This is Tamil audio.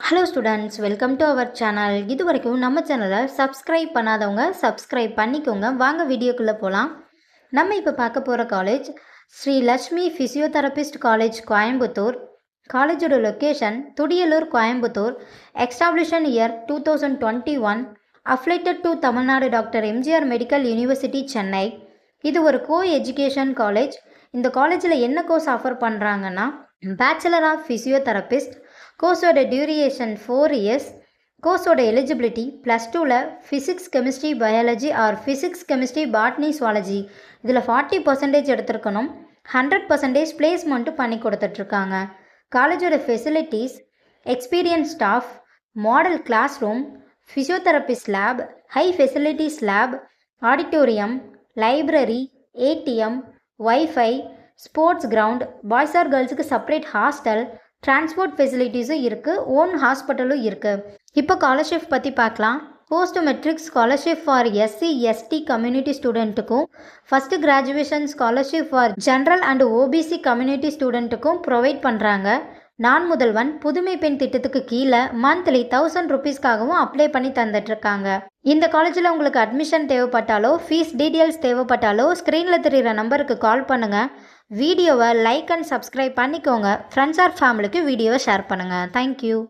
Hello students, welcome to our channel. இது வரைக்கும் நம்ம சேனலை சப்ஸ்கிரைப் பண்ணாதவங்க சப்ஸ்கிரைப் பண்ணிக்கோங்க. வாங்க வீடியோக்குள்ளே போகலாம். நம்ம இப்போ பார்க்க போகிற college Sri Lakshmi physiotherapist college, Coimbatore. காலேஜோட location Thudiyalur, Coimbatore. Establishment year 2021. Affiliated to Tamil Nadu doctor MGR medical university, Chennai. இது ஒரு கோ எஜுகேஷன் காலேஜ். இந்த காலேஜில் என்ன கோர்ஸ் ஆஃபர் பண்ணுறாங்கன்னா, பேச்சுலர் ஆஃப் ஃபிசியோதெரபிஸ்ட். கோர்ஸோட டியூரேஷன் 4 இயர்ஸ். கோர்ஸோட எலிஜிபிலிட்டி +2ல் physics, chemistry, biology or physics, chemistry, botany, zoology இதில் 40% எடுத்திருக்கணும். 100% பிளேஸ்மெண்ட்டும் பண்ணி கொடுத்துட்ருக்காங்க. காலேஜோட facilities: experience staff, model class room, physiotherapist lab, high facilities lab, auditorium, library, ATM, wifi, sports ground, boys or கேர்ள்ஸுக்கு செப்பரேட் ஹாஸ்டல், டிரான்ஸ்போர்ட் ஃபெசிலிட்டிஸும் இருக்குது, ஓன் ஹாஸ்பிட்டலும் இருக்குது. இப்போ ஸ்காலர்ஷிப் பற்றி பார்க்கலாம். Post matric scholarship for SC ST community ஸ்டூடெண்ட்டுக்கும், first graduation scholarship for general and OBC community ஸ்டூடெண்ட்டுக்கும் ப்ரொவைட் பண்ணுறாங்க. நான் முதல்வன் புதுமை பெண் திட்டத்துக்கு கீழே மந்த்லி 1000 ருபீஸ்க்காகவும் அப்ளை பண்ணி தந்துட்டுருக்காங்க. இந்த காலேஜில் உங்களுக்கு அட்மிஷன் தேவைப்பட்டாலோ, ஃபீஸ் டீட்டெயில்ஸ் தேவைப்பட்டாலோ ஸ்க்ரீனில் தெரிகிற நம்பருக்கு கால் பண்ணுங்கள். வீடியோவை லைக் அண்ட் சப்ஸ்கிரைப் பண்ணிக்கோங்க. ஃப்ரெண்ட்ஸ் ஆர் ஃபேமிலிக்கு வீடியோவை ஷேர் பண்ணுங்கள். தேங்க்யூ.